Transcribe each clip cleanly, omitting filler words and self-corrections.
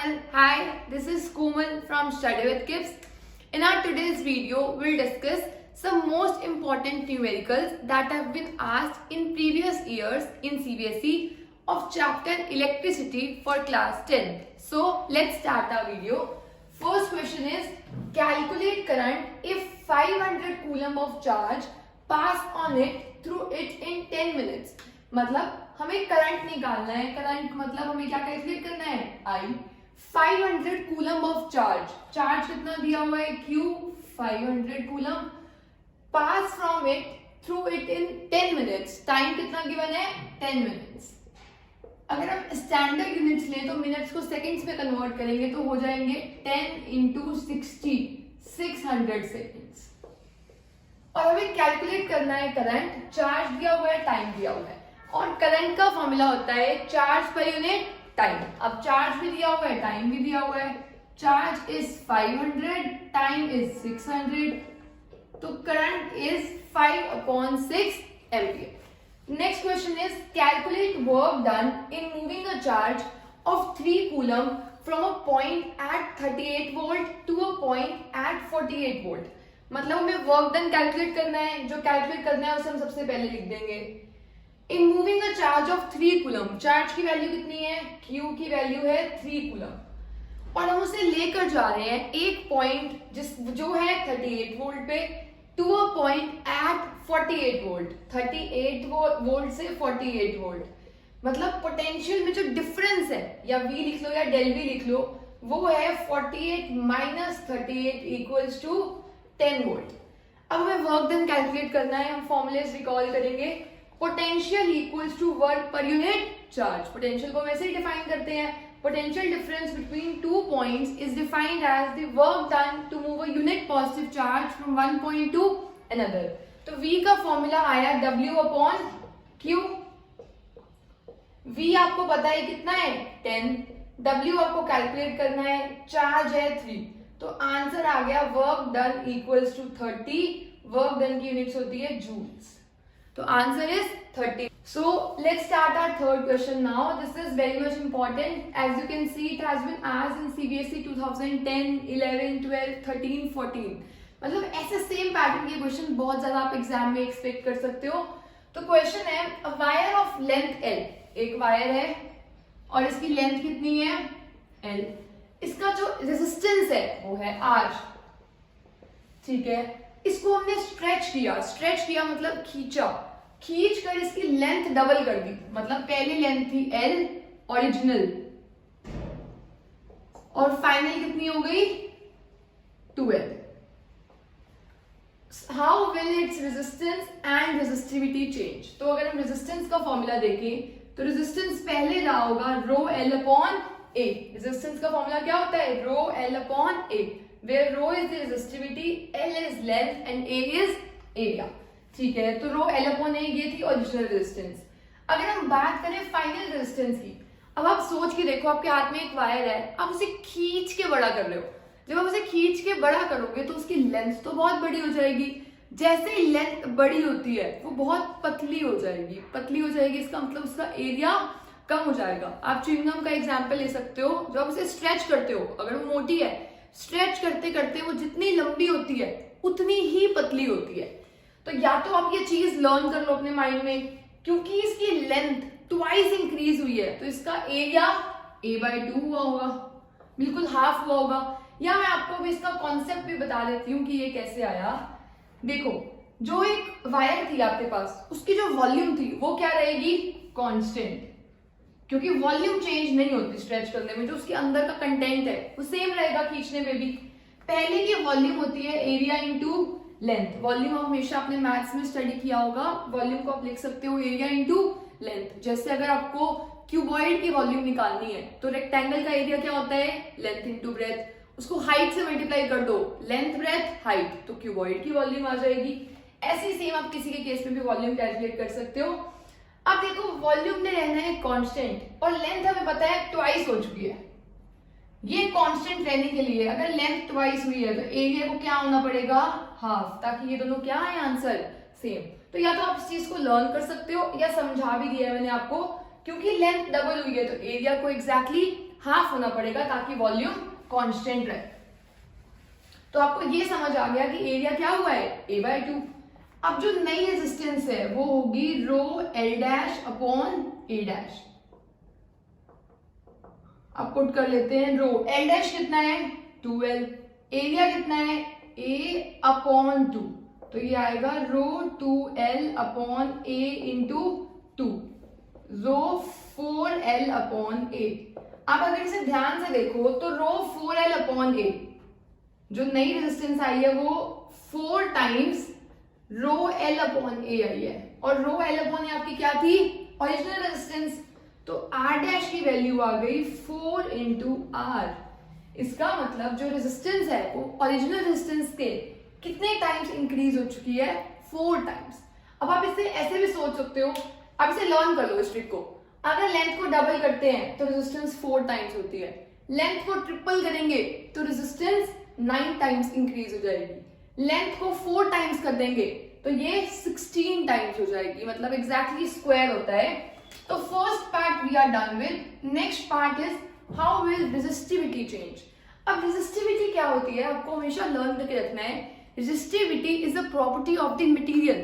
channel. Hi, this is Komal from Study with Kips. In our today's video, we'll discuss some most important numericals that have been asked in previous years in CBSE of chapter Electricity for class 10. So let's start our video. First question is, calculate current if 500 coulomb of charge pass on it through it in 10 minutes. मतलब हमें current निकालना है. Current मतलब हमें क्या calculate करना है? I. 500 coulomb of charge. Charge कितना दिया हुआ है? Q. 500 coulomb. Pass from it through it in 10 minutes. Time कितना गिवन है? 10 मिनट्स. अगर हम स्टैंडर्ड यूनिट्स लें तो मिनट्स को सेकंड्स में कन्वर्ट करेंगे तो हो जाएंगे 10 इंटू 60, 600 सेकेंड्स. और हमें कैलकुलेट करना है करंट. चार्ज दिया हुआ है, टाइम दिया हुआ है, और करंट का फॉर्मूला होता है चार्ज पर यूनिट टाइम. अब चार्ज भी दिया हुआ है, टाइम भी दिया हुआ है. चार्ज इज 500, टाइम इज 600, तो current is 5/6 ampere. Next question is, calculate work done in moving a charge of 3 coulomb from a point at 38 volt to a point at 48 volt. मतलब हमें वर्क डन कैलकुलेट करना है. जो calculate करना है उसे हम सबसे पहले लिख देंगे. इन moving a charge of 3 coulomb, charge की वैल्यू कितनी है? Q की वैल्यू है 3 कूलम, और हम उसे लेकर जा रहे हैं एक पॉइंट जो है 38 वोल्ट पे to a point at 48 volt. 38 volt से 48 वोल्ट. मतलब पोटेंशियल में जो डिफरेंस है, या V लिख लो या डेल V लिख लो, वो है 48 माइनस 38 इक्वल्स टू 10 वोल्ट. अब हमें वर्क डन कैलकुलेट करना है. हम फॉर्मूलेस रिकॉल करेंगे. Potential equals to work per unit charge. Potential को वैसे ही डिफाइन करते हैं. Potential difference between two points is defined as the work done to move a unit positive charge from one point to another. तो V का formula आया W/Q. V आपको पता है कितना है? 10. W आपको कैलकुलेट करना है. चार्ज है 3, तो आंसर आ गया work done equals to 30. Work done की यूनिट्स होती है जूल्स. तो answer is 30. So let's start our third question now. This is very much important. As you can see, it has been asked in CBSE 2010, 11, 12, 13, 14. मतलब ऐसे same pattern के question बहुत ज्यादा आप एग्जाम में एक्सपेक्ट कर सकते हो. तो क्वेश्चन है, a wire of length L. एक वायर है और इसकी लेंथ कितनी है? L. इसका जो रेजिस्टेंस है वो है R. ठीक है, इसको हमने स्ट्रेच किया मतलब खींच कर इसकी लेंथ डबल कर दी. मतलब पहले लेंथ थी L ओरिजिनल, और फाइनल कितनी हो गई? 2L. How will its resistance and resistivity change? तो अगर हम रेजिस्टेंस का फॉर्मूला देखें तो रेजिस्टेंस पहले रहा होगा ρL/A. रेजिस्टेंस का फॉर्मूला क्या होता है? ρL/A, where rho is the resistivity, L is length and A is area. ठीक है, तो ρL/A ये थी ओरिजिनल रेजिस्टेंस. अगर हम बात करें फाइनल रेजिस्टेंस की, अब आप सोच के देखो, आपके हाथ में एक वायर है, आप उसे खींच के बड़ा कर रहे हो. जब आप उसे खींच के बड़ा करोगे तो उसकी लेंथ तो बहुत बड़ी हो जाएगी. जैसे ही लेंथ बड़ी होती है वो बहुत पतली हो जाएगी. इसका मतलब उसका एरिया कम हो जाएगा. आप च्युइंगम का एग्जाम्पल ले सकते हो. जब आप उसे स्ट्रेच करते हो, अगर वो मोटी है, स्ट्रेच करते करते वो जितनी लंबी होती है उतनी ही पतली होती है. तो या तो आप ये चीज लर्न कर लो अपने माइंड में, क्योंकि इसकी लेंथ ट्वाइस इंक्रीज हुई है तो इसका एरिया A/2 हुआ होगा, बिल्कुल हाफ हुआ होगा. या मैं आपको भी इसका कॉन्सेप्ट भी बता देती हूँ कि ये कैसे आया. देखो, जो एक वायर थी आपके पास, उसकी जो वॉल्यूम थी वो क्या रहेगी? कांस्टेंट, क्योंकि वॉल्यूम चेंज नहीं होती स्ट्रेच करने में. जो उसके अंदर का कंटेंट है वो सेम रहेगा खींचने में भी. पहले की वॉल्यूम होती है एरिया इंटू लेंथ. वॉल्यूम हमेशा आपने मैथ्स में स्टडी किया होगा. वॉल्यूम को आप लिख सकते हो एरिया इंटू लेंथ. जैसे अगर आपको क्यूबॉइड की वॉल्यूम निकालनी है तो रेक्टेंगल का एरिया क्या होता है? Length into breadth. उसको हाइट से मल्टीप्लाई कर दो, लेंथ ब्रेथ हाइट, तो क्यूबॉइड की वॉल्यूम आ जाएगी. ऐसे ही सेम आप किसी के केस में भी वॉल्यूम कैलकुलेट कर सकते हो. अब देखो, वॉल्यूम ने रहना है कांस्टेंट और लेंथ हमें पता है ट्वाइस हो चुकी है. ये कांस्टेंट रहने के लिए अगर लेंथ ट्वाइस हुई है तो एरिया को क्या होना पड़ेगा? हाफ, ताकि ये दोनों क्या है आंसर? सेम. तो या तो आप इस चीज को लर्न कर सकते हो या समझा भी दिया है मैंने आपको. क्योंकि लेंथ डबल हुई है तो एरिया को एग्जैक्टली हाफ होना पड़ेगा ताकि वॉल्यूम कांस्टेंट रहे। तो आपको ये समझ आ गया कि एरिया क्या हुआ है, a/2। अब जो नई रेजिस्टेंस है वो होगी रो L dash upon A dash. अब पुट कर लेते हैं, रो L डैश कितना है 2L, एरिया कितना है A/2, तो ये आएगा rho 2L upon A into 2, rho 4L upon A। अब अगर इसे ध्यान से देखो तो रो 4L अपॉन A, जो नई रेजिस्टेंस आई है वो 4 times rho L upon A आई है, और रो L अपॉन A आपकी क्या थी, ओरिजिनल रेजिस्टेंस। तो R डैश की वैल्यू आ गई 4 इंटू R। इसका मतलब जो रेजिस्टेंस है वो ओरिजिनल रेजिस्टेंस के कितने टाइम्स इंक्रीज हो चुकी है, 4 टाइम्स। अब आप इसे ऐसे भी सोच सकते हो, आप इसे लर्न कर लो इस ट्रिक को। अगर लेंथ को डबल करते हैं तो रेजिस्टेंस 4 टाइम्स होती है, लेंथ को ट्रिपल करेंगे तो रेजिस्टेंस 9 टाइम्स इंक्रीज हो जाएगी, लेंथ को 4 टाइम्स कर देंगे तो ये 16 टाइम्स हो जाएगी, मतलब एग्जैक्टली स्क्वायर होता है। तो first part we are done with. Next part is how will resistivity change. अब रेजिस्टिविटी क्या होती है आपको हमेशा लर्न करके रखना है। Resistivity is a property of the material,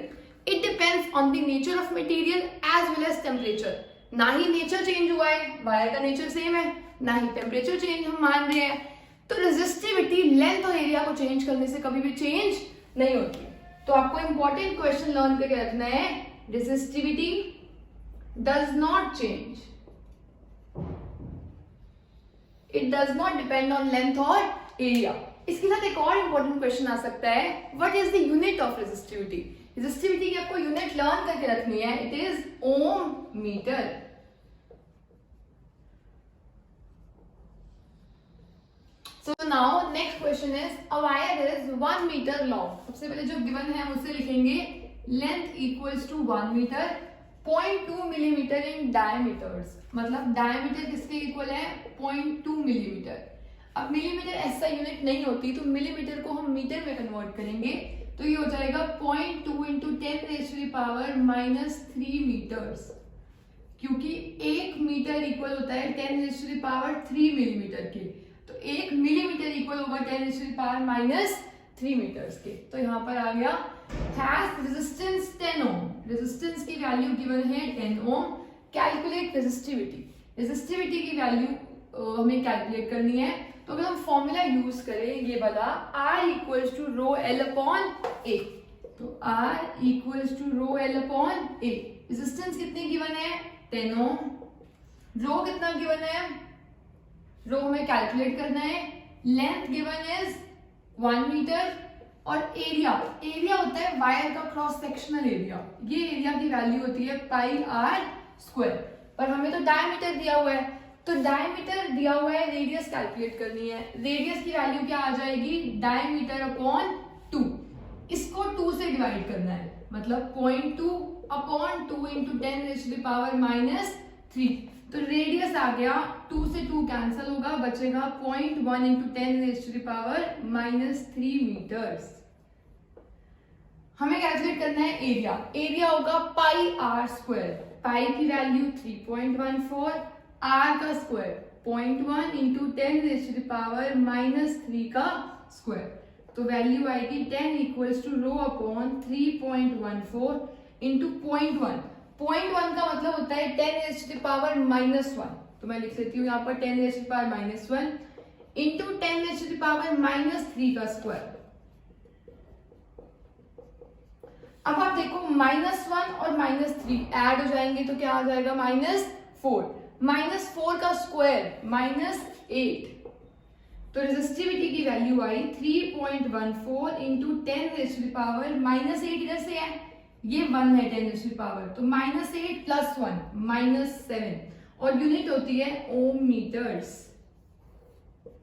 it depends on the nature of material as well as temperature. ना ही नेचर चेंज हुआ है, वायर का नेचर सेम है, ना ही टेम्परेचर चेंज हम मान रहे हैं, तो रेजिस्टिविटी लेंथ और एरिया को चेंज करने से कभी भी चेंज नहीं होती। तो आपको इंपॉर्टेंट क्वेश्चन लर्न करके रखना है, resistivity does not change, it does not depend on length और एरिया। इसके साथ एक और इंपॉर्टेंट क्वेश्चन आ सकता है, what is the unit of resistivity. Resistivity की आपको यूनिट लर्न करके रखनी है, it is ohm metre. So now next question is a wire is 1 meter long। सबसे पहले जो गिवन है हम उससे लिखेंगे length equals to 1 metre, 0.2 millimetre in diameters, मतलब डायमीटर किसके इक्वल है 0.2 मिलीमीटर। अब मिलीमीटर ऐसा यूनिट नहीं होती तो मिलीमीटर को हम मीटर में कन्वर्ट करेंगे, तो ये हो जाएगा 0.2 इंटू 10⁻³ मीटर्स, क्योंकि 1 मीटर इक्वल होता है 10⁻³ मिलीमीटर के, तो 1 मिलीमीटर इक्वल होगा 10⁻³ मीटर्स के। तो यहाँ पर आ गया हैज रेजिस्टेंस 10 ओम, रेजिस्टेंस की वैल्यू गिवन है 10 ओम। कैलकुलेट रेजिस्टिविटी, रेजिस्टिविटी की वैल्यू हमें कैलकुलेट करनी है। तो अगर हम फॉर्मूला यूज करें ये वाला, R equals to rho L upon A, तो R equals to rho L upon A। Resistance कितनी गिवन है 10 ओम, रो कितना गिवन है, रो हमें कैलकुलेट करना है, लेंथ गिवन इज 1 मीटर, और एरिया, एरिया होता है वायर का क्रॉस सेक्शनल एरिया, ये एरिया की वैल्यू होती है πr², पर हमें तो डायमीटर दिया हुआ है, तो डायमीटर दिया हुआ है, रेडियस कैलकुलेट करनी है, रेडियस की वैल्यू क्या आ जाएगी डायमीटर अपॉन 2, इसको 2 से डिवाइड करना है, मतलब 0.2 अपॉन 2 इंटू 10⁻³ तो रेडियस आ गया, 2 से 2 कैंसिल होगा, बचेगा 0.1 इंटू 10⁻³ मीटर्स। हमें कैलकुलेट करना है एरिया, एरिया होगा πr², पाई की वैल्यू 3.14, r का स्क्वायर 0.1 इंटू 10⁻³ का स्क्वायर, तो वैल्यू आएगी 10 equals to rho upon 3.14 into 0.1, 0.1 का मतलब होता है 10⁻⁻⁻1, तो मैं लिख लेती हूँ यहाँ पर 10⁻⁻⁻1 इंटू 10⁻³ का स्क्वायर। अब आप देखो -1 और -3 ऐड हो जाएंगे तो क्या आ जाएगा -4, -4 का स्क्वायर -8, तो रेजिस्टिविटी की वैल्यू आई 3.14 इंटू 10⁻⁻8, इधर से है ये 1 है 10⁻, तो -8 + 1 -7, और यूनिट होती है ohm metres.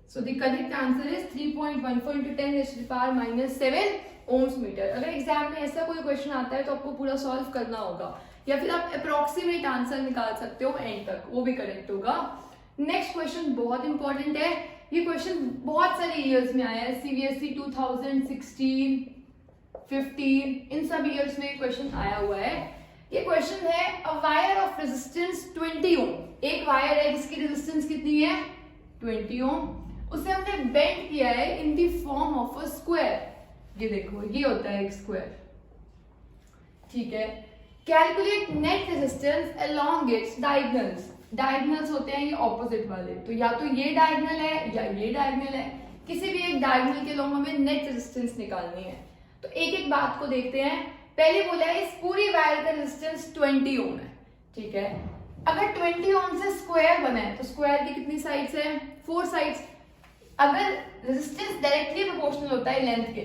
So the correct answer is 3.14 into 10⁻⁻7 ohms metre. अगर एग्जाम में ऐसा कोई क्वेश्चन आता है तो आपको पूरा सॉल्व करना होगा, या फिर आप अप्रोक्सीमेट आंसर निकाल सकते हो एंड तक, वो भी करेक्ट होगा। नेक्स्ट क्वेश्चन बहुत इंपॉर्टेंट है, ये क्वेश्चन बहुत सारे ईयर्स में आया है, CBSE 2016, 15 इन सब ईयर्स में क्वेश्चन आया हुआ है। ये क्वेश्चन है अ वायर ऑफ रेजिस्टेंस 20 ओम, एक वायर है जिसकी रेजिस्टेंस कितनी है 20 ओम, उसे हमने बेंड किया है in the form of a square. ये देखो ये होता है एक स्क्वायर, ठीक है। Calculate net resistance along it's diagonals. Diagonals होते हैं ये ऑपोजिट वाले, तो या तो ये डायगोनल है या ये डायगोनल है, किसी भी एक डायगोनल के अलोंग हमें नेट रेजिस्टेंस निकालनी है। तो एक एक बात को देखते हैं। पहले बोला है इस पूरी वायर का रेजिस्टेंस 20 ओम है, ठीक है। अगर 20 ओम से स्क्वायर बना है तो स्क्वायर की कितनी साइड्स है? 4 साइड्स। अगर रेजिस्टेंस डायरेक्टली प्रोपोर्शनल होता है लेंथ के,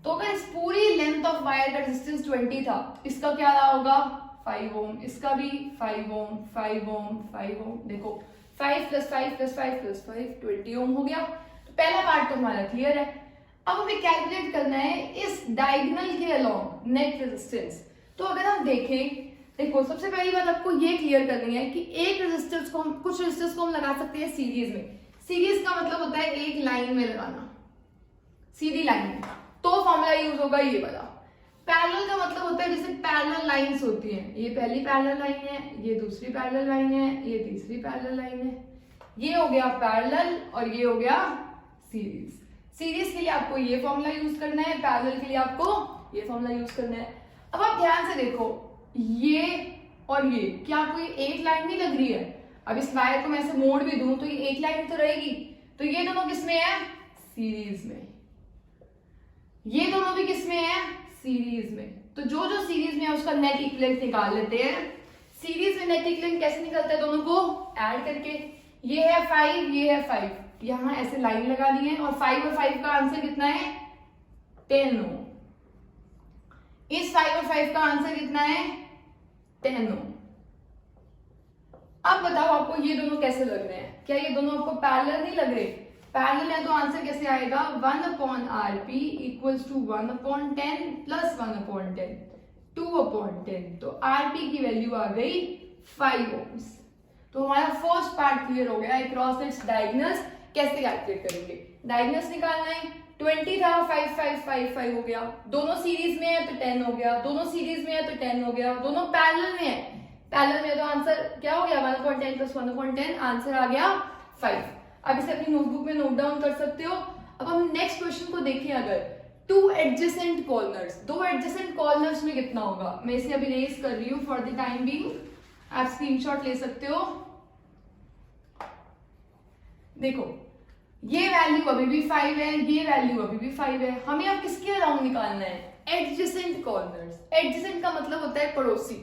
तो अगर इस पूरी लेंथ ऑफ वायर का रेजिस्टेंस 20 था, इसका क्या रहा होगा? 5 ओम, इसका भी 5 ओम, 5 ओम, 5 ओम। देखो 5 + 5 + 5 + 5 20 ओम हो गया। तो पहला पार्ट तो हमारा क्लियर है। अब हमें कैलकुलेट करना है इस डायगोनल के अलोंग नेट रेजिस्टेंस। तो अगर हम देखें, देखो सबसे पहली बात आपको ये क्लियर करनी है कि एक रेजिस्टेंस को हम, कुछ रेजिस्टेंस को हम लगा सकते हैं सीरीज में। सीरीज का मतलब होता है एक लाइन में लगाना, सीधी लाइन में, तो फॉर्मूला यूज होगा ये वाला। पैरेलल का मतलब होता है जैसे पैरेलल लाइंस होती हैं, ये पहली पैरेलल लाइन है, ये दूसरी पैरेलल लाइन है, ये तीसरी पैरेलल लाइन है। ये हो गया पैरेलल और ये हो गया सीरीज। सीरीज के लिए आपको ये फॉर्मूला यूज करना है, पैरेलल के लिए आपको ये फॉर्मूला यूज करना है। अब आप ध्यान से देखो, ये और ये, क्या आपको ये एक लाइन नहीं लग रही है? अब इस वायर को मैं ऐसे मोड़ भी दूं तो ये एक लाइन तो रहेगी। तो ये दोनों किसमें है? सीरीज में। ये दोनों भी किसमें है? सीरीज में। तो जो जो सीरीज में है उसका नेट इक्विवेलेंट निकाल लेते हैं। सीरीज में नेट इक्विवेलेंट कैसे निकलता है? दोनों को ऐड करके। ये है 5, ये है 5, यहां ऐसे लाइन लगा दी है, और 5 और 5 का आंसर कितना है? 10 ओम। इस 5 और 5 का आंसर कितना है? 10 ओम। अब बताओ आपको ये दोनों कैसे लग रहे हैं? क्या ये दोनों आपको पैरेलल नहीं लग रहे? पैरेलल है तो आंसर कैसे आएगा? 1/Rp = 1/10 + 1/10 2/10। तो Rp की वैल्यू आ गई 5 ओम्स। तो हमारा फर्स्ट पार्ट क्लियर हो गया। अक्रॉस इट्स डायगोनल्स कैसे कैलकुलेट करेंगे? डायगोनल्स निकालना है। 20 था, 5 5 5 5 हो गया। दोनों सीरीज में है तो 10 हो गया, दोनों सीरीज में है तो 10 हो गया, दोनों पैरेलल में है, पैरेलल में तो आंसर क्या हो गया? 1/10 + 1/10, आंसर आ गया 5। अब इसे अपनी नोटबुक में नोट डाउन कर सकते हो। अब हम नेक्स्ट क्वेश्चन को देखें। अगर 2 एडजेसेंट कॉर्नर्स, 2 एडजेसेंट कॉर्नर्स में कितना होगा? मैं इसे अभी रेज कर रही हूँ फॉर द टाइम बीइंग, आप स्क्रीनशॉट ले सकते हो। देखो ये वैल्यू अभी भी 5 है, ये वैल्यू अभी भी 5 है। हमें अब किसके अराउंड निकालना है? Adjacent corners. एडजेसेंट का मतलब होता है पड़ोसी।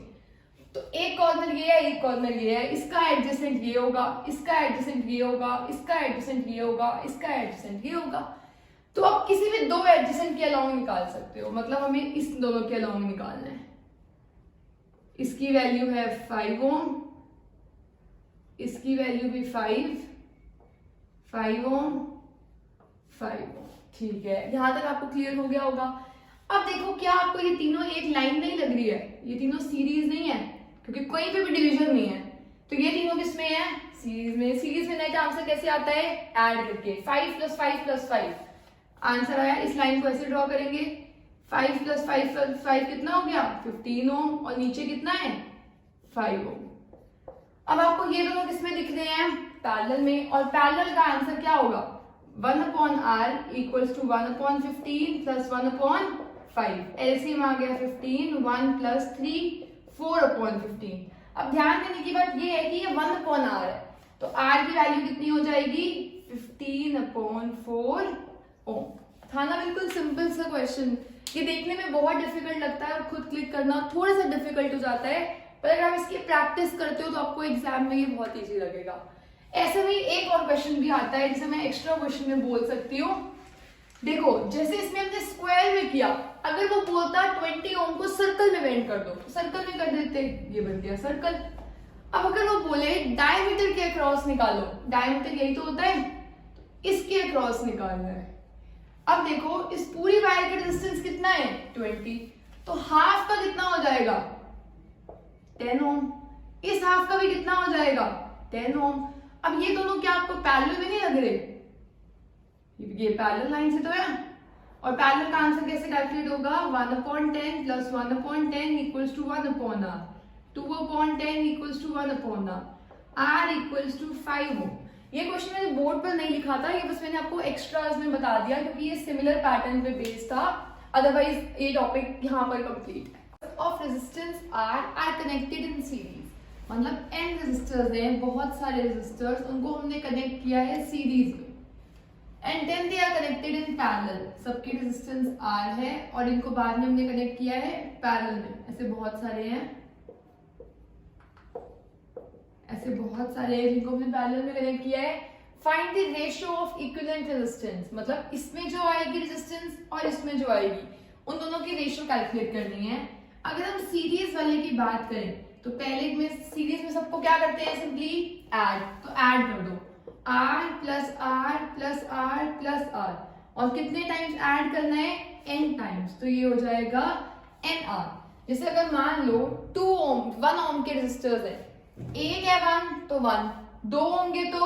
तो एक कॉर्नर ये है, एक कॉर्नर ये है, इसका एडजेसेंट ये होगा, इसका एडजेसेंट ये होगा, इसका एडजेसेंट ये होगा, इसका एडजेसेंट ये होगा। तो आप किसी भी 2 एडजेसेंट के अलाउंग निकाल सकते हो। मतलब हमें इस दोनों के अलाउंग निकालना है। इसकी वैल्यू है 5 ओम, इसकी वैल्यू भी 5 ओम, 5 ओम। ठीक है, यहां तक आपको क्लियर हो गया होगा। अब देखो क्या आपको ये तीनों एक लाइन नहीं लग रही है? ये तीनों सीरीज नहीं है, क्योंकि कोई पे भी डिवीजन नहीं है। तो ये तीनों किसमें है? सीरीज में। सीरीज में नेट आंसर कैसे आता है? ऐड करके। 5 + 5 + 5 आंसर आया। इस लाइन को ऐसे ड्रॉ करेंगे। 5 + 5 + 5 कितना हो गया? 15 ओम, और नीचे कितना है? 5 ओम। अब आपको ये दोनों किसमें दिख रहे हैं? पैरेलल में। और पैरेलल का आंसर क्या होगा? 1/R = 1/15 + 1/5। एलसीएम आ गया 15, 1 + 3 4/15। अब ध्यान देने की बात ये है कि ये 1/R है, तो R की वैल्यू कितनी हो जाएगी? 15/4 ओम। था ना बिल्कुल सिंपल सा क्वेश्चन। ये देखने में बहुत डिफिकल्ट लगता है और खुद क्लिक करना थोड़ा सा डिफिकल्ट हो जाता है, पर अगर आप इसकी प्रैक्टिस करते हो तो आपको एग्जाम में ये बहुत ईजी लगेगा। ऐसे में एक और क्वेश्चन भी आता है जिसे मैं एक्स्ट्रा क्वेश्चन में बोल सकती हूँ। देखो जैसे इसमें हमने स्क्वायर में किया, अगर वो बोलता 20 ओम को सर्कल में बेंड कर दो तो सर्कल में कर देते, ये बन गया सर्कल। अब अगर वो बोले डायमीटर के अक्रॉस निकालो, डायमीटर यही तो होता है, इसके अक्रॉस निकालना है। अब देखो इस पूरी वायर का डिस्टेंस कितना है? 20, तो हाफ का कितना हो जाएगा? 10 ओम। इस हाफ का भी कितना हो जाएगा? 10 ओम। अब ये दोनों क्या आपको पैरेलल में नहीं लग रहे? ये पैरेलल लाइन से तो है, और पैरेलल का आंसर कैसे कैलकुलेट होगा? 1/10 + 1/10 = 1/R, 2/10 = 1/R, R = 5 ओम। ये क्वेश्चन मैंने बोर्ड पर नहीं लिखा था, ये बस मैंने आपको एक्स्ट्राज में बता दिया क्योंकि ये सिमिलर पैटर्न पे बेस्ड था, अदरवाइज ये टॉपिक यहाँ पर कंप्लीट है। Of resistance R connected in series, मतलब n रेजिस्टर्स हैं, बहुत सारे रेजिस्टर्स, उनको हमने कनेक्ट किया है सीरीज में, and then they are connected in parallel, सबकी रेजिस्टेंस R है और इनको बाद में हमने कनेक्ट किया है पैरेलल में। ऐसे बहुत सारे हैं, ऐसे बहुत सारे हैं जिनको हमने पैरेलल में कनेक्ट किया है। Find the ratio of equivalent resistance, मतलब इसमें जो आएगी रेजिस्टेंस और इसमें जो आएगी उन दोनों की रेशियो कैलकुलेट करनी है। अगर हम सीरीज वाले की बात करें तो पहले में सीरीज में सबको क्या करते हैं, सिंपली ऐड, तो ऐड कर दो R plus R plus R plus R, और कितने टाइम्स ऐड करना है, n टाइम्स, तो ये हो जाएगा NR। जैसे अगर मान लो 2 ओम 1 ओम के रेजिस्टर्स है, एक है 1 तो 1, 2 होंगे तो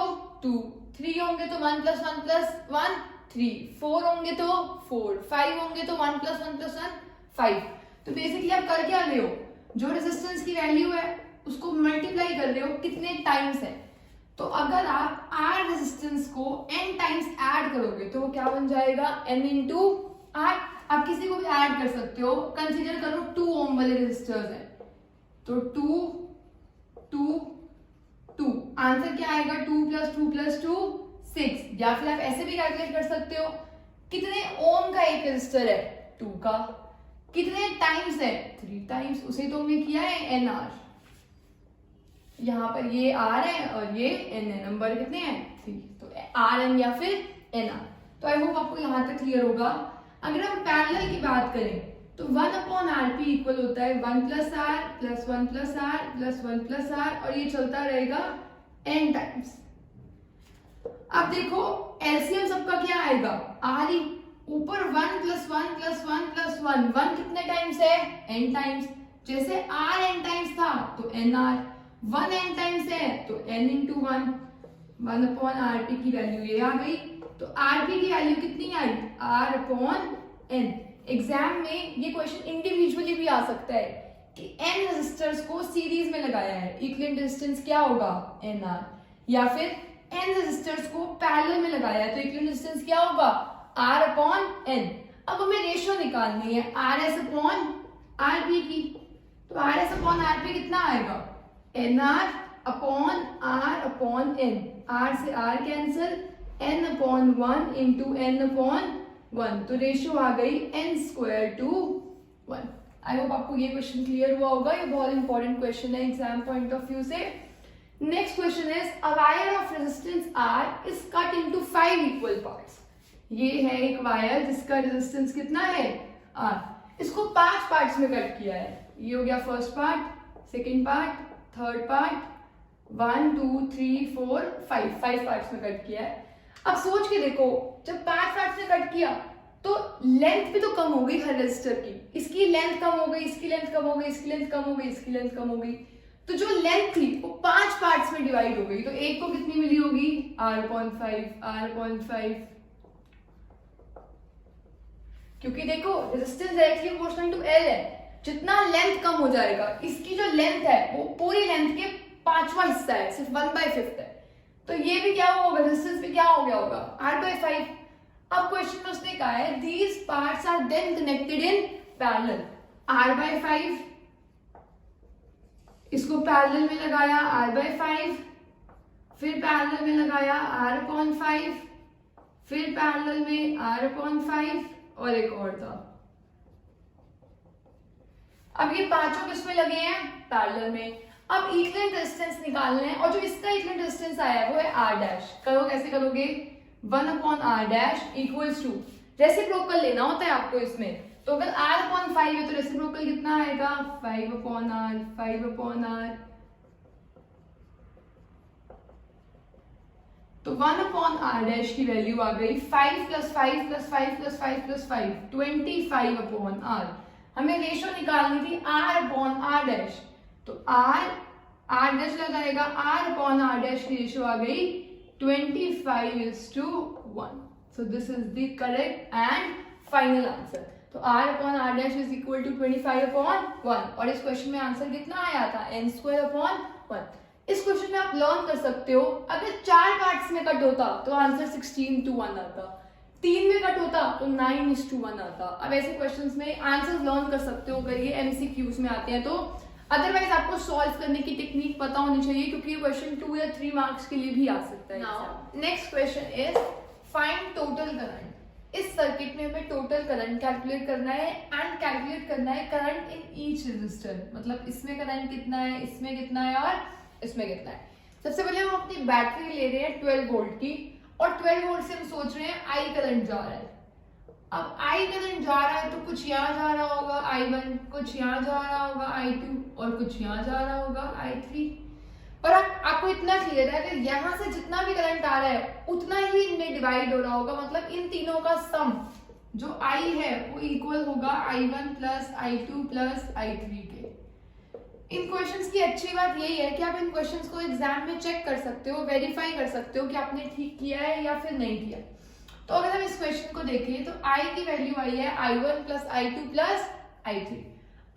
2, 3 होंगे तो 1 प्लस 1 प्लस 1 3, 4 होंगे तो 4, 5 होंगे तो 1 प्लस 1 प्लस 1 5। तो बेसिकली आप कर क्या रहे हो, जो रेजिस्टेंस की वैल्यू है उसको मल्टीप्लाई कर रहे हो कितने टाइम्स है। तो अगर आप R रेजिस्टेंस को n टाइम्स ऐड करोगे तो वो क्या बन जाएगा, n इंटू R। आप किसी को भी ऐड कर सकते हो, कंसीडर करो 2 ओम वाले रेजिस्टर्स है, तो 2 2 2, आंसर क्या आएगा, 2 प्लस 2 प्लस 2 6। या फिर आप ऐसे भी कैलकुलेट कर सकते हो, कितने ओम का एक रेजिस्टर है, 2 का, कितने टाइम्स है, 3 टाइम्स, उसे तो हमने किया है NR। यहाँ पर ये R है और ये N है, नंबर कितने हैं, 3, तो RN या फिर NR। तो आई होप आपको यहाँ तक क्लियर होगा। अगर हम पैरेलल की बात करें तो 1/RP इक्वल होता है 1 plus R plus 1 plus R plus 1 plus R, और ये चलता रहेगा n टाइम्स। अब देखो एलसीएम सबका क्या आएगा, R ही, ऊपर 1 प्लस 1 प्लस 1 प्लस 1, 1 कितने टाइम्स है, n टाइम्स। जैसे R n टाइम्स था तो NR, 1 n टाइम्स है तो n इंटू 1, 1/RP की वैल्यू ये आ गई। तो RP की वैल्यू कितनी आई, R/n। एग्जाम में ये क्वेश्चन इंडिविजुअली भी आ सकता है कि n रेजिस्टर्स को सीरीज में लगाया है, इक्विवेलेंट रेजिस्टेंस क्या होगा, NR, या फिर n रेजिस्टर्स को पैरेलल में लगाया है तो इक्विवेलेंट रेजिस्टेंस क्या होगा, R/n। अब हमें रेशियो निकालनी है RS/RP की, तो RS/RP कितना आएगा, NR/R/n, R से R cancel, n/1 into n/1, तो रेशियो आ गई n²/1। आई होप आपको ये क्वेश्चन क्लियर हुआ होगा, ये बहुत इंपॉर्टेंट क्वेश्चन है एग्जाम पॉइंट ऑफ व्यू से। Next question is a wire of resistance R is cut into 5 equal parts. ये है एक वायर जिसका रेजिस्टेंस कितना है, R, इसको 5 पार्ट्स में कट किया है। ये हो गया first part, second part, third part, 1 2 3 4 5 parts में कट किया है। अब सोच के देखो, जब 5 पार्ट्स में कट किया तो लेंथ भी तो कम हो गई हर रेजिस्टर की, इसकी लेंथ कम हो गई, इसकी लेंथ कम हो गई, इसकी लेंथ कम हो गई, इसकी लेंथ कम हो गई, तो जो लेंथ थी वो 5 पार्ट्स में डिवाइड हो गई। तो एक को कितनी मिली होगी, R/5, क्योंकि देखो resistance directly proportional to L है, जितना लेंथ कम हो जाएगा, इसकी जो लेंथ है वो पूरी लेंथ के 5वां हिस्सा है, सिर्फ 1/5 है, तो ये भी क्या होगा, रेजिस्टेंस भी क्या हो गया होगा, R/5। अब क्वेश्चन में उसने कहा है these parts are then connected in parallel, R/5, इसको पैरेलल में लगाया R/5, फिर पैरेलल में लगाया R/5, फिर पैरेलल में R/5, और एक और था। अब ये पांचों किसमें लगे हैं, पैरेलल में। अब इक्विवेलेंट रेजिस्टेंस निकालना है, और जो इसका इक्विवेलेंट रेजिस्टेंस आया है वो है R'। करो कैसे करोगे, 1/R' इक्वल्स टू, रेसिप्रोकल लेना होता है आपको इसमें, तो अगर R/5 है तो रेसिप्रोकल कितना आएगा, 5/R। तो 1/R' की वैल्यू आ गई 5 plus 5 plus 5 plus 5 plus 5, 25/R। हमें रेशियो निकालनी थी R/R', तो R' लगाएगा, R/R' की रेशियो आ गई 25:1। So this is the correct and final answer. तो R/R' इज इक्वल टू 25/1, और इस क्वेश्चन में आंसर कितना आया था, n²/1। इस क्वेश्चन में आप लर्न कर सकते हो, अगर 4 पार्ट्स में कट होता तो आंसर 16:1 आता, 3 में कट होता तो 9:1 आता। अब ऐसे क्वेश्चंस में आंसर लर्न कर सकते हो अगर ये एमसीक्यूज में आते हैं तो। अदरवाइज आपको सॉल्व करने की टेक्निक पता होनी चाहिए, क्योंकि ये क्वेश्चन 2 या 3 मार्क्स के लिए भी आ सकता है। Now next question is find total current. इस सर्किट में हमें टोटल करंट कैलकुलेट करना है एंड कैलकुलेट करना है करंट इन ईच रेजिस्टर, मतलब इसमें करंट कितना है, इसमें कितना है और इसमें कितना है। सबसे पहले हम अपनी बैटरी ले रहे हैं 12 वोल्ट की, और 12 वोल्ट से हम सोच रहे हैं आई करंट जा रहा है। अब आई करंट जा रहा है तो कुछ यहाँ जा रहा होगा I1, कुछ यहाँ जा रहा होगा I2 और कुछ यहाँ जा रहा होगा I3। और आपको इतना क्लियर है कि यहाँ से जितना भी करंट आ रहा है उतना ही इनमें डिवाइड हो रहा होगा, मतलब इन तीनों का सम जो I है वो इक्वल होगा I1 plus I2 plus I3 के। इन क्वेश्चंस की अच्छी बात यही है कि आप इन क्वेश्चंस को एग्जाम में चेक कर सकते हो, वेरीफाई कर सकते हो कि आपने ठीक किया है या फिर नहीं किया। तो अगर हम इस क्वेश्चन को देखें तो I की वैल्यू आई है I1 plus I2 plus I3।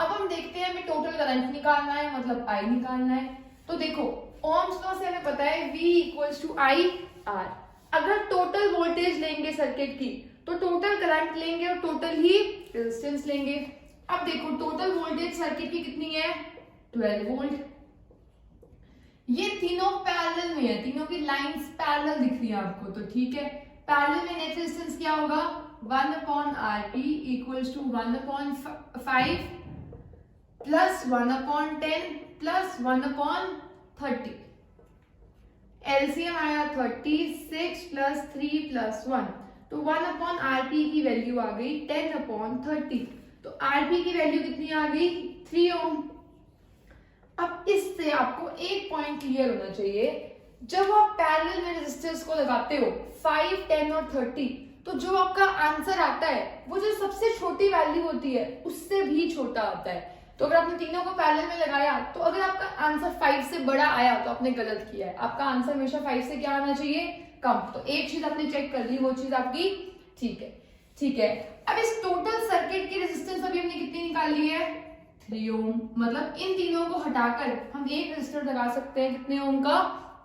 अब हम देखते हैं हमें टोटल करंट निकालना है, मतलब I निकालना है। तो देखो ओम्स लॉ से हमें पता है V equals to I R। अगर टोटल वोल्टेज लेंगे सर्किट की तो टोटल करंट लेंगे और टोटल ही रेजिस्टेंस लेंगे। अब देखो टोटल वोल्टेज सर्किट की कितनी है, 12 वोल्ट। ये तीनों पैरेलल में है, तीनों की लाइंस पैरेलल दिख रही है आपको, तो ठीक है। पैरेलल में नेट रेजिस्टेंस क्या होगा, 1/RP equals to 1/5 plus 1/10 plus 1/30। LCM आया 36 प्लस 3 प्लस 1, तो 1/RP की वैल्यू आ गई 10/30। तो RP की वैल्यू कितनी आ गई, 3 ओम। अब इससे आपको एक पॉइंट क्लियर होना चाहिए, जब आप पैरेलल में रेजिस्टर्स को लगाते हो 5, 10 और 30, तो जो आपका आंसर आता है वो जो सबसे छोटी वैल्यू होती है उससे भी छोटा आता है। तो अगर आपने तीनों को पैरेलल में लगाया तो अगर आपका आंसर 5 से बड़ा आया तो आपने गलत किया है। आपका आंसर हमेशा 5 से क्या आना चाहिए, कम। तो एक चीज आपने चेक कर ली, वो चीज आपकी ठीक है, ठीक है। अब इस टोटल सर्किट की रेजिस्टेंस अभी हमने कितनी निकाली है, 3 ओम। मतलब इन तीनों को हटाकर हम एक रेजिस्टर लगा सकते हैं, कितने ओम का,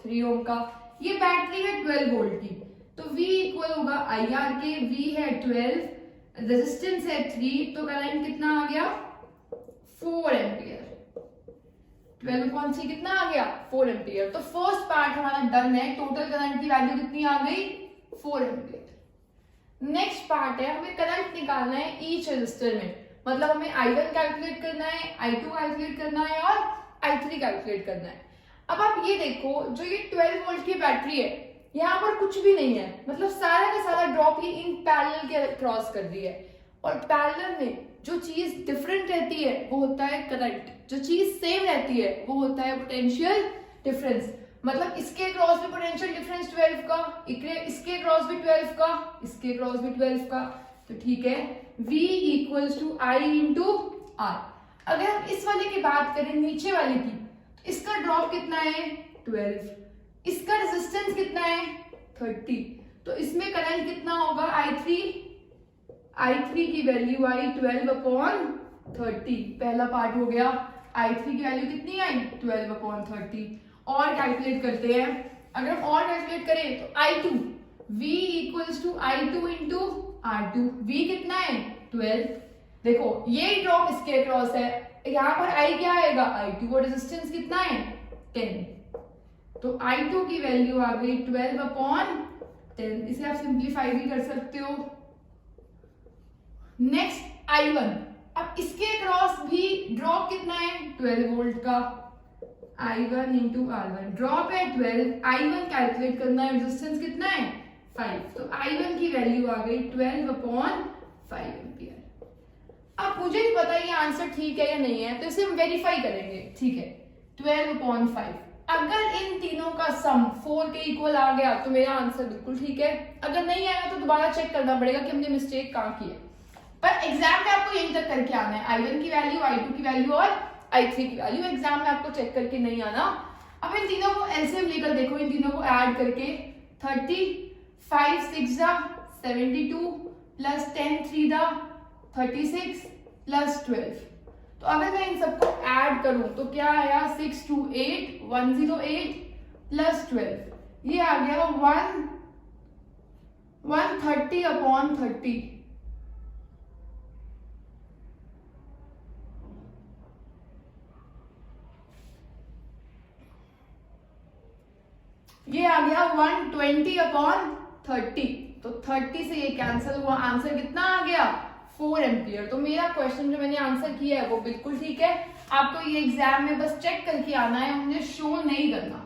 3 ओम का। ये बैटरी है 12 वोल्ट की, तो V इक्वल होगा IR के, V है 12, रेजिस्टेंस है 3, तो करंट कितना आ गया, 4 एम्पियर। 12/3 कितना आ गया, 4 एम्पियर। तो फर्स्ट पार्ट हमारा डन है, टोटल करंट की वैल्यू कितनी आ गई, 4 एम्पियर। नेक्स्ट पार्ट है, हमें करंट निकालना है ईच रेजिस्टर में, मतलब हमें I1 कैलकुलेट करना है, I2 कैलकुलेट करना है और I3 कैलकुलेट करना है। अब आप ये देखो, जो ये 12 वोल्ट की बैटरी है यहाँ पर कुछ भी नहीं है, मतलब सारा का सारा ड्रॉप ही इन पैरेलल के क्रॉस कर रही है। और पैरेलल में जो चीज डिफरेंट रहती है वो होता है करंट, जो चीज सेम रहती है वो होता है पोटेंशियल डिफरेंस। मतलब इसके क्रॉस भी पोटेंशियल डिफरेंस 12 का, इसके क्रॉस भी 12 का, इसके क्रॉस भी 12 का, तो ठीक है। V equals to I into R। अगर हम इस वाले की बात करें, नीचे वाले की, तो इसका ड्रॉप कितना है, 12, इसका रेजिस्टेंस कितना है, 30, तो इसमें करंट कितना होगा, I3 की वैल्यू आई 12/30, पहला पार्ट हो गया। I3 की वैल्यू कितनी आई, 12/30। और कैलकुलेट करते हैं, अगर हम और कैलकुलेट करें तो I2, V equals to I2 into R2। V कितना है, 12। देखो ये ड्रॉप इसके क्रॉस है, यहाँ पर I क्या आएगा, I2, और रेजिस्टेंस कितना है, 10, तो I2 की वैल्यू आ गई 12/10। इसे आप सिंप्लीफाई भी कर सकते हो। नेक्स्ट I1, अब इसके क्रॉस भी ड्रॉप कितना है, 12 वोल्ट का, I1 इंटू R1, ड्रॉप है 12, I1 कैलकुलेट करना है, रेजिस्टेंस कितना है, 5, तो I1 की वैल्यू आ गई 12/5 एम्पियर। अब मुझे नहीं पता ये आंसर ठीक है या नहीं है, तो इसे हम वेरीफाई करेंगे, ठीक है। 12/5, अगर इन तीनों का सम 4 के इक्वल आ गया तो मेरा आंसर बिल्कुल ठीक है। अगर नहीं आएगा तो दोबारा चेक करना पड़ेगा कि हमने मिस्टेक कहाँ की है। पर एग्जाम में आपको यही तक करके आना है, I1 की वैल्यू, I2 की वैल्यू और I3 की वैल्यू। एग्जाम में आपको चेक करके नहीं आना। अब इन तीनों को एलसीएम लेकर देखो, इन तीनों को ऐड करके 35 6 72 प्लस 10 3 36 प्लस 12, तो अगर मैं इन सबको ऐड करूं तो क्या आया 6 2 8 108 प्लस 12, ये आ गया 130 अपॉन 30। ये आ गया 120 अपॉन 30। तो 30 से ये कैंसिल हुआ, आंसर कितना आ गया 4 एम्पियर। तो मेरा क्वेश्चन जो मैंने आंसर किया है वो बिल्कुल ठीक है। आपको ये एग्जाम में बस चेक करके आना है, मुझे शो नहीं करना।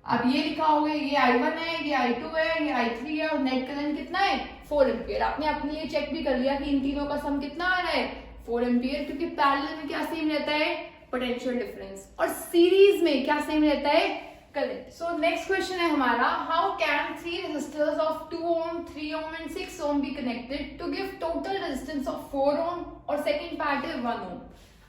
अब ये लिखा होगा ये I1 है, ये I2 है, ये I3 है और नेट करंट कितना है 4 एम्पियर। आपने अपने लिए चेक भी कर लिया कि इन तीनों का सम कितना आ रहा है 4 एम्पियर, क्योंकि पैरेलल में क्या सेम रहता है पोटेंशियल डिफरेंस, और सीरीज में क्या सेम रहता है करंट। सो नेक्स्ट क्वेश्चन है हमारा, how can 3 resistors of 2 ohm 3 ohm and 6 ohm be connected to give total resistance of 4 ohm, और सेकंड पार्ट है 1 ohm।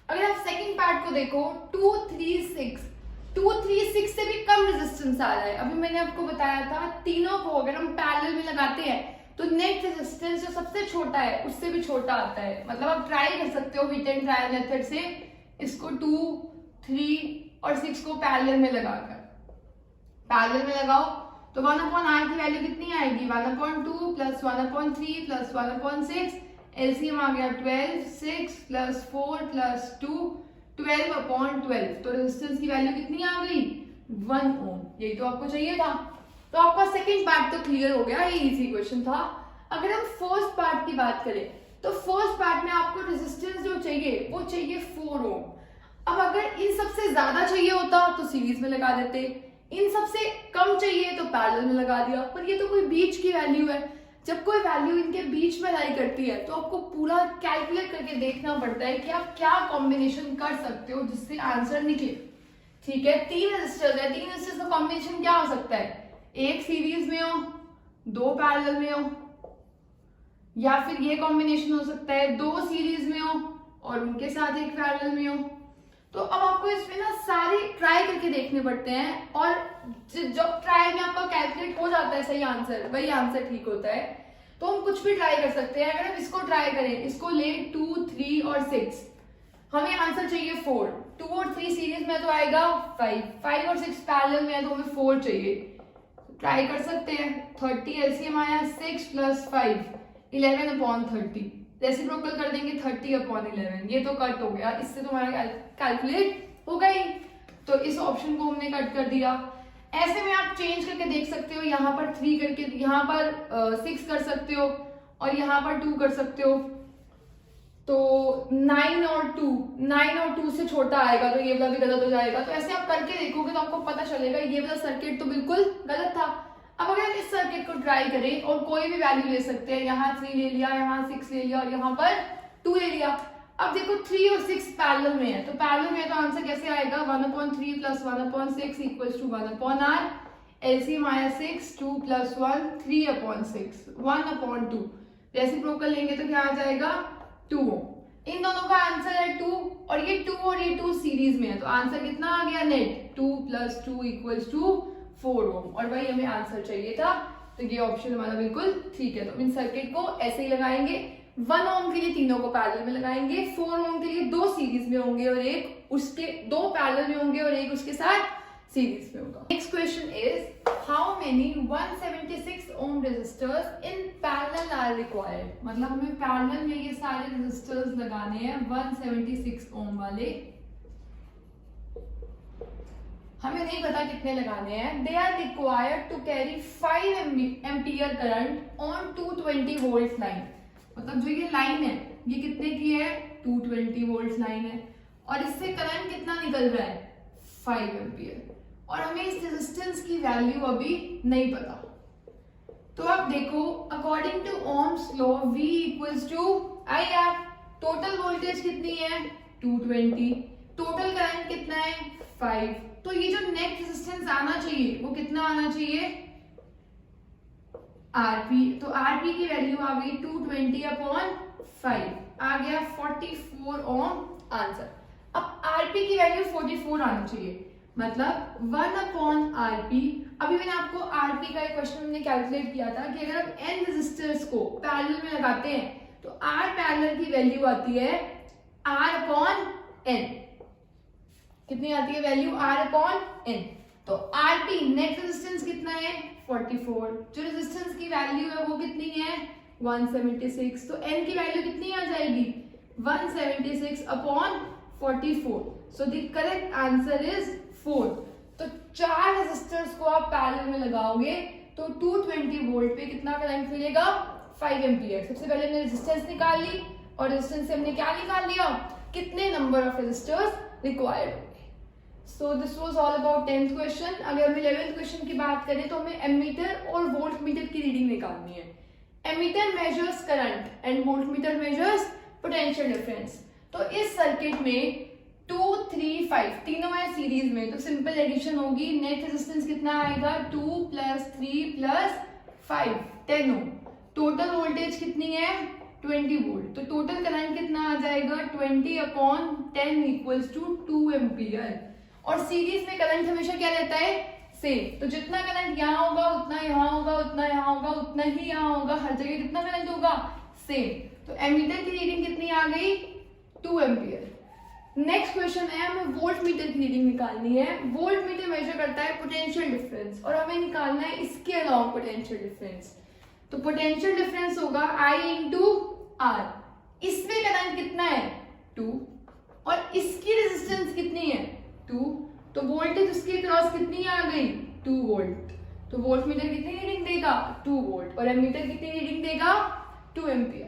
अगर आप सेकंड पार्ट को देखो 236 से भी कम रेजिस्टेंस आ रहा है। अभी मैंने आपको बताया था तीनों को अगर हम पैरेलल में लगाते हैं तो नेट रेजिस्टेंस जो सबसे छोटा है उससे भी छोटा आता है। मतलब आप ट्राई कर सकते हो हिट एंड ट्रायल मेथड से, इसको 2, 3 और 6 को पैरेलल में लगाकर, पैरेलल में लगाओ तो 1/r की वैल्यू कितनी आएगी 1/2 प्लस 1/3 प्लस 1/6, एलसीएम आ गया 12, 6 प्लस 4 प्लस 2 12/12। तो रेजिस्टेंस की वैल्यू कितनी आ गई 1 ओम। यही तो आपको चाहिए था। तो आपका सेकंड पार्ट तो क्लियर हो गया, ये इजी क्वेश्चन था। अगर हम फर्स्ट पार्ट की बात करें तो फर्स्ट पार्ट में आपको रेजिस्टेंस जो चाहिए वो चाहिए 4 ओम। अब अगर इन सबसे ज्यादा चाहिए होता तो सीरीज में लगा देते, इन सबसे कम चाहिए तो पैरेलल में लगा दिया, पर ये तो कोई बीच की वैल्यू है। जब कोई वैल्यू इनके बीच में लाई करती है तो आपको पूरा कैलकुलेट करके देखना पड़ता है कि आप क्या कॉम्बिनेशन कर सकते हो जिससे आंसर निकले। ठीक है, 3 रेजिस्टर्स है, 3 रेजिस्टर्स का कॉम्बिनेशन क्या हो सकता है, एक सीरीज में हो, 2 पैरेलल में हो, या फिर ये कॉम्बिनेशन हो सकता है 2 सीरीज में हो और उनके साथ एक पैरेलल में हो। तो अब आपको इसमें ना सारे ट्राई करके देखने पड़ते हैं, और जब ट्राई में आपका कैलकुलेट हो जाता है सही आंसर, वही आंसर ठीक होता है। तो हम कुछ भी ट्राई कर सकते हैं। अगर हम इसको ट्राई करें, इसको ले 2, 3 और 6, हमें आंसर चाहिए 4। 2 और 3 सीरीज में तो आएगा 5, 5 और 6 पैरेलल में है तो हमें 4 चाहिए। ट्राई कर सकते हैं, 30 एलसीएम आया 6 प्लस 5 11/30, रेसिप्रोकल कर देंगे 30/11, ये तो कट हो गया, इससे तो हमारा कैलकुलेट हो गई। तो इस ऑप्शन को हमने कट कर दिया। ऐसे में आप चेंज करके देख सकते हो, यहाँ पर 3 करके, यहाँ पर 6 कर सकते हो और यहाँ पर 2 कर सकते हो। तो 9 और 2 से छोटा आएगा तो ये वाला भी गलत हो जाएगा। तो ऐसे आप करके देखोगे तो आपको पता चलेगा ये वाला सर्किट तो बिल्कुल गलत था। अब अगर हम इस सर्किट को ट्राई करें और कोई भी वैल्यू ले सकते हैं, यहाँ 3 ले लिया, यहाँ 6 ले लिया और यहाँ पर 2 ले लिया। अब देखो 3 और 6 पैरेलल में है, तो पैरेलल में तो आंसर कैसे आएगा 1/3 plus 1/6 equals to 1/r। LCM आया 6, 2 प्लस 1 3/6 1/2। रेसिप्रोकल लेंगे तो क्या आ जाएगा 2। इन दोनों का आंसर है 2 और ये 2 सीरीज में है, तो आंसर कितना आ गया नेट 2 प्लस 2 इक्वल्स टू 4 ओम, और वही हमें आंसर चाहिए था। तो ये ऑप्शन हमारा बिल्कुल ठीक है। तो इन सर्किट को ऐसे ही लगाएंगे, 1 ओम के लिए तीनों को पैरेलल में लगाएंगे, 4 ओम के लिए 2 सीरीज में होंगे और एक उसके 2 पैरेलल में होंगे और एक उसके साथ सीरीज में होगा। Next question is how many 176 ohm resistors in parallel are required. मतलब हमें पैरेलल में ये सारे रेजिस्टर्स लगाने हैं 176 ओम वाले, हमें नहीं पता कितने लगाने हैं। They are required to carry 5 ampere current on 220 volt line. मतलब जो ये लाइन है ये कितने की है 220 वोल्ट लाइन है और इससे करंट कितना निकल रहा है 5 एम्पियर, और हमें इस रेजिस्टेंस की वैल्यू अभी नहीं पता। तो आप देखो according to ohm's law V equals to IR। Total voltage कितनी है 220, टोटल करंट कितना है 5। तो ये जो नेट रेजिस्टेंस आना चाहिए वो कितना आना चाहिए RP। तो RP की वैल्यू आ गई 220/5, आ गया 44 ओम आंसर। अब RP की वैल्यू 44 आनी चाहिए, मतलब 1/RP। अभी मैंने आपको RP का एक क्वेश्चन हमने कैलकुलेट किया था कि अगर हम n रेजिस्टर्स को पैरेलल में लगाते हैं तो R पैरेलल की वैल्यू आती है R अपॉन N, कितनी आती है वैल्यू R अपॉन N। तो RP नेट रेजिस्टेंस कितना है 44, जो रेजिस्टेंस की वैल्यू है वो कितनी है 176, तो N की वैल्यू कितनी आ जाएगी 176 upon 44, so the correct answer is 4। तो 4 रेजिस्टर्स को आप पैरेलल में लगाओगे तो 220 वोल्ट पे कितना करंट मिलेगा 5 एम्पियर। सबसे पहले हमने रेजिस्टेंस निकाल ली और रेजिस्टेंस से हमने क्या निकाल लिया कितने नंबर ऑफ रेजिस्टर्स रिक्वायर्ड होंगे। So this was all about 10th question. अगर हम 11th क्वेश्चन की बात करें तो हमें एमीटर और वोल्ट मीटर की रीडिंग निकालनी है। Ammeter measures current and voltmeter measures potential difference. तो इस सर्किट में 2, 3, 5 तीनों है सीरीज में, तो सिंपल एडिशन होगी। नेट रेजिस्टेंस कितना आएगा 2 + 3 + 5 10 ओम। टोटल वोल्टेज कितनी है 20 वोल्ट, तो टोटल करंट कितना आ जाएगा 20 अपॉन 10 = 2 एम्पियर। और सीरीज में करंट हमेशा क्या रहता है सेम, तो जितना करंट यहाँ होगा उतना यहाँ होगा, उतना यहाँ होगा, उतना ही यहाँ होगा, हर जगह कितना करंट होगा सेम। तो एमीटर की रीडिंग कितनी आ गई 2 एम्पियर। नेक्स्ट क्वेश्चन है हमें वोल्ट मीटर की रीडिंग निकालनी है। वोल्ट मीटर मेजर करता है पोटेंशियल डिफरेंस और हमें निकालना है इसके अलावा पोटेंशियल डिफरेंस। तो पोटेंशियल डिफरेंस होगा I × R। इसमें करंट कितना है 2 और इसकी रेजिस्टेंस कितनी है 2, तो वोल्टेज उसके क्रॉस कितनी आ गई 2 वोल्ट। तो वोल्ट मीटर कितनी रीडिंग देगा 2 वोल्ट और एमीटर कितनी रीडिंग देगा 2 ampere.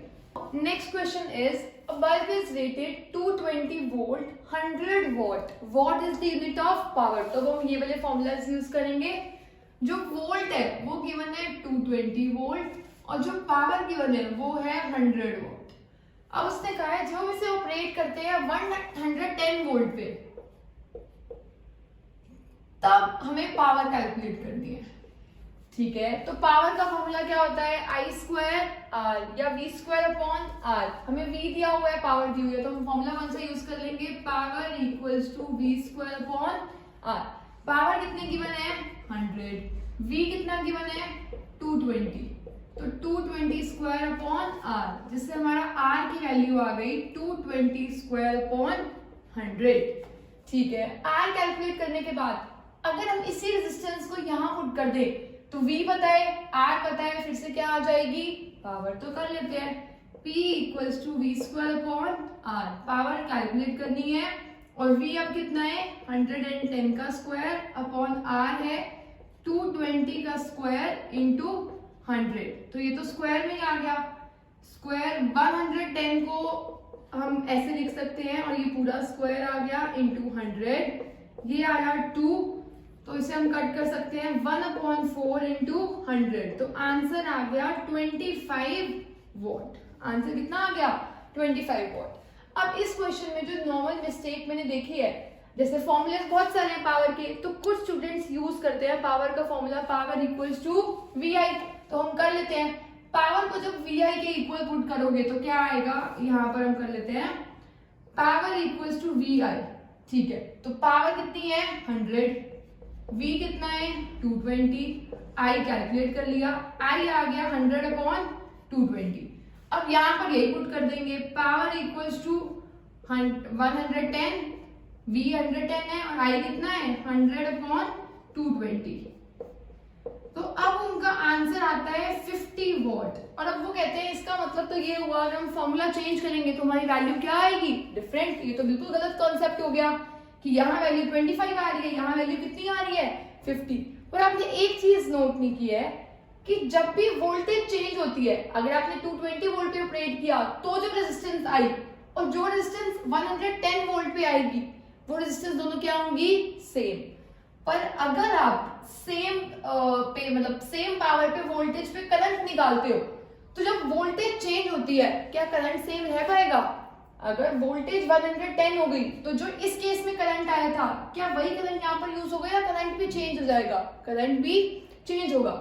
Next question is a bulb is rated 220 volt 100 watt, what is the unit of power। तो हम ये वाले फॉर्मूलाज यूज करेंगे। जो वोल्ट है वो गिवन है 220 वोल्ट और जो पावर गिवन है वो है 100 वोल्ट। अब उसने कहा है जब हम इसे ऑपरेट करते हैं 110 वोल्ट पे तब हमें पावर कैलकुलेट करनी है, ठीक है। तो पावर का फॉर्मूला क्या होता है I² R या V² अपॉन R। हमें V दिया हुआ है पावर दी हुई है तो हम फॉर्मूला कौन सा यूज कर लेंगे power = V² upon R। Power कितने गिवन है 100, V कितना गिवन है 220, तो 220² अपॉन R, जिससे हमारा R की वैल्यू आ गई 220² अपॉन 100, ठीक है। R कैलकुलेट करने के बाद अगर हम इसी रेजिस्टेंस को यहाँ पुट कर दे तो V पता है R पता है, फिर से क्या आ जाएगी पावर। तो कर लेते हैं P = V² upon R। Power calculate करनी है और V अब कितना है 110 का स्क्वायर अपॉन R है 220 का स्क्वायर इंटू 100, तो ये तो स्क्वायर में ही आ गया। स्क्वायर 110 को हम ऐसे लिख सकते हैं और ये पूरा स्क्वायर आ गया इंटू 100, ये आया 2, तो इसे हम कट कर सकते हैं 1/4 इंटू 100, तो आंसर आ गया 25 वॉट। आंसर कितना आ गया 25 वॉट। अब इस क्वेश्चन में जो नॉर्मल मिस्टेक मैंने देखी है, जैसे फॉर्मूले बहुत सारे हैं पावर के, तो कुछ स्टूडेंट्स यूज करते हैं पावर का फॉर्मूला पावर = VI, तो हम कर लेते हैं पावर को जब VI के इक्वल पुट करोगे तो क्या आएगा, यहाँ पर हम कर लेते हैं पावर = VI, ठीक है। तो पावर कितनी है 100, V कितना है 220, I कैलकुलेट कर लिया, I आ गया 100/220। अब यहाँ पर यही पुट कर देंगे पावर = 110, V 110 है और I कितना है 100/220। तो अब उनका आंसर आता है 50 वॉट। और अब वो कहते हैं इसका मतलब तो ये हुआ अगर हम फॉर्मूला चेंज करेंगे तो हमारी वैल्यू क्या आएगी डिफरेंट। ये तो बिल्कुल गलत कॉन्सेप्ट हो गया कि यहाँ वैल्यू 25 आ रही है, यहाँ वैल्यू कितनी आ रही है 50। और आपने एक चीज नोट नहीं की है कि जब भी वोल्टेज चेंज होती है, अगर आपने 220 वोल्ट पे ऑपरेट किया तो जब रेजिस्टेंस आई और जो रेजिस्टेंस 110 वोल्ट पे आएगी वो रेजिस्टेंस दोनों क्या होंगी सेम। पर अगर आप सेम पे मतलब सेम पावर पे वोल्टेज पे करंट निकालते हो तो जब वोल्टेज चेंज होती है क्या करंट सेम रह पाएगा। अगर वोल्टेज 110 हो गई तो जो इस केस में करंट आया था क्या वही करंट यहाँ पर यूज होगा या करंट भी चेंज हो जाएगा, करंट भी चेंज होगा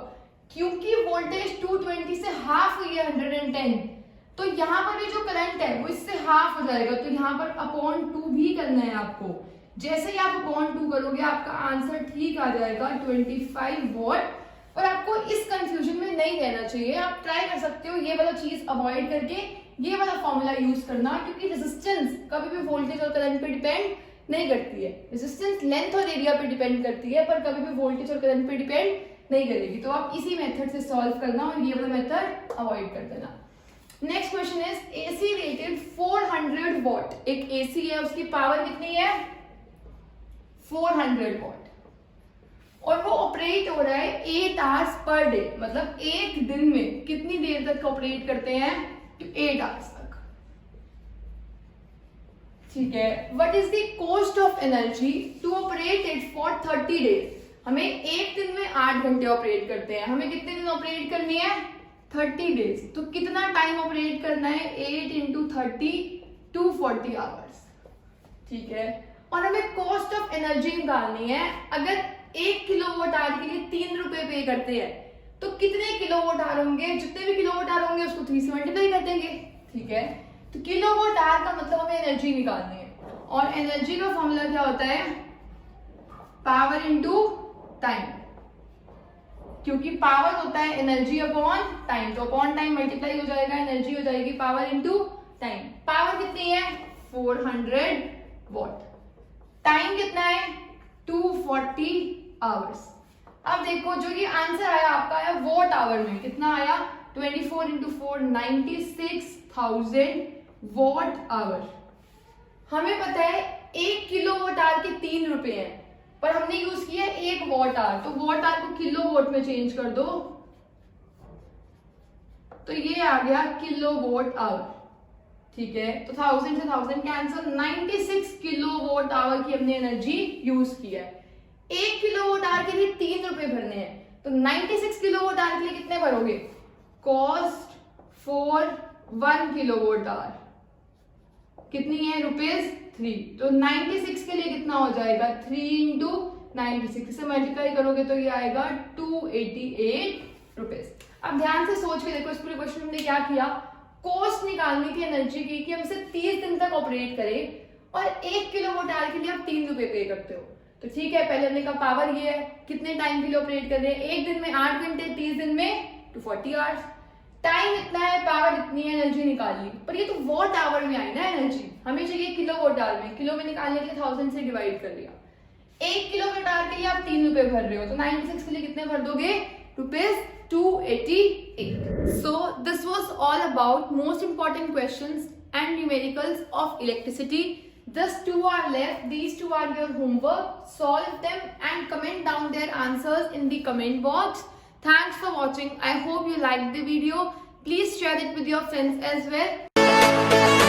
क्योंकि वोल्टेज 220 से हाफ हुई है 110, तो यहाँ पर भी जो करंट है वो इससे हाफ हो जाएगा, तो यहाँ पर /2 भी करना है आपको। जैसे ही आप /2 करोगे आपका आंसर ठीक आ जाएगा 25 वॉट। और आपको इस कंफ्यूजन में नहीं रहना चाहिए, आप ट्राई कर सकते हो ये वाला चीज अवॉइड करके ये वाला फॉर्मूला यूज करना, क्योंकि रेजिस्टेंस कभी भी वोल्टेज और करंट पे डिपेंड नहीं करती है। रेजिस्टेंस लेंथ और एरिया पे डिपेंड करती है, पर कभी भी वोल्टेज और करंट पे डिपेंड नहीं करेगी। तो आप इसी मेथड से सॉल्व करना और ये वाला मेथड अवॉइड कर देना। Next question is AC rated 400 what. एक एसी है, उसकी पावर कितनी है 400 वॉट, और वो ऑपरेट हो रहा है 8 आवर्स पर डे, मतलब एक दिन में कितनी देर तक ऑपरेट करते हैं 8 आवर्स तक। ठीक है, what is the cost of energy to operate it for 30 days. हमें एक दिन में 8 घंटे ऑपरेट करते हैं, हमें कितने दिन ऑपरेट करनी है 30 डेज। तो कितना टाइम ऑपरेट करना है 8 इंटू 30 240 आवर्स। ठीक है, और हमें कॉस्ट ऑफ एनर्जी निकालनी है। अगर 1 किलोवाट आवर के लिए 3 रुपए पे करते हैं तो कितने किलोवाट आवर होंगे, जितने भी किलोवाट आवर होंगे उसको 3 से मल्टीप्लाई कर देंगे। ठीक है, तो किलोवाट आवर का मतलब हमें एनर्जी निकालनी है, और एनर्जी का फॉर्मूला क्या होता है पावर इनटू टाइम, क्योंकि पावर होता है एनर्जी अपॉन टाइम, तो अपॉन टाइम मल्टीप्लाई हो जाएगा, एनर्जी हो जाएगी पावर इनटू टाइम। पावर कितनी है 400 वॉट, टाइम कितना है 240 आवर्स। अब देखो जो ये आंसर आया आपका है वॉट आवर में, कितना आया 24 इंटू 4 96,000 वॉट आवर। हमें पता है 1 किलोवाट आवर के 3 रुपए हैं, पर हमने यूज किया 1 वॉट आवर, तो वॉट आवर को किलो वॉट में चेंज कर दो तो ये आ गया किलो वॉट आवर। ठीक है, तो 1000 से 1000 कैंसिल, 96 किलो वॉट आवर की हमने एनर्जी यूज किया है। 1 किलोवाट आवर के लिए 3 रुपए भरने हैं, तो 96 किलोवाट आवर के लिए कितने भरोगे, कॉस्ट फॉर 1 किलोवाट आवर कितनी है ₹3, तो 96 के लिए कितना हो जाएगा 3 इंटू 96 से मल्टीप्लाई करोगे तो ये आएगा 288 रुपीज। अब ध्यान से सोच के देखो इस पूरे क्वेश्चन में क्या किया, कॉस्ट निकालनी थी एनर्जी की कि हम इसे 30 दिन तक ऑपरेट करें, और 1 किलोवाट आवर के लिए आप 3 रुपए पे करते हो। तो ठीक है, पहले हमने कहा पावर ये है, कितने टाइम के लिए ऑपरेट कर रहे हैं, एक दिन में 8 घंटे, 30 दिन में 240 आवर्स। टाइम इतना है, पावर इतनी है, एनर्जी निकाली, पर ये तो वॉट आवर में आई ना एनर्जी, हमें चाहिए किलो वॉट आवर में, किलो में निकालने के लिए 1000 से डिवाइड कर दिया। 1 किलोवाट आवर के लिए आप 3 रुपए भर रहे हो, तो 96 के लिए कितने भर दोगे ₹288। So this was all about most important questions and numericals of electricity. Just 2 are left. These 2 are your homework. Solve them and comment down their answers in the comment box. Thanks for watching. I hope you liked the video. Please share it with your friends as well.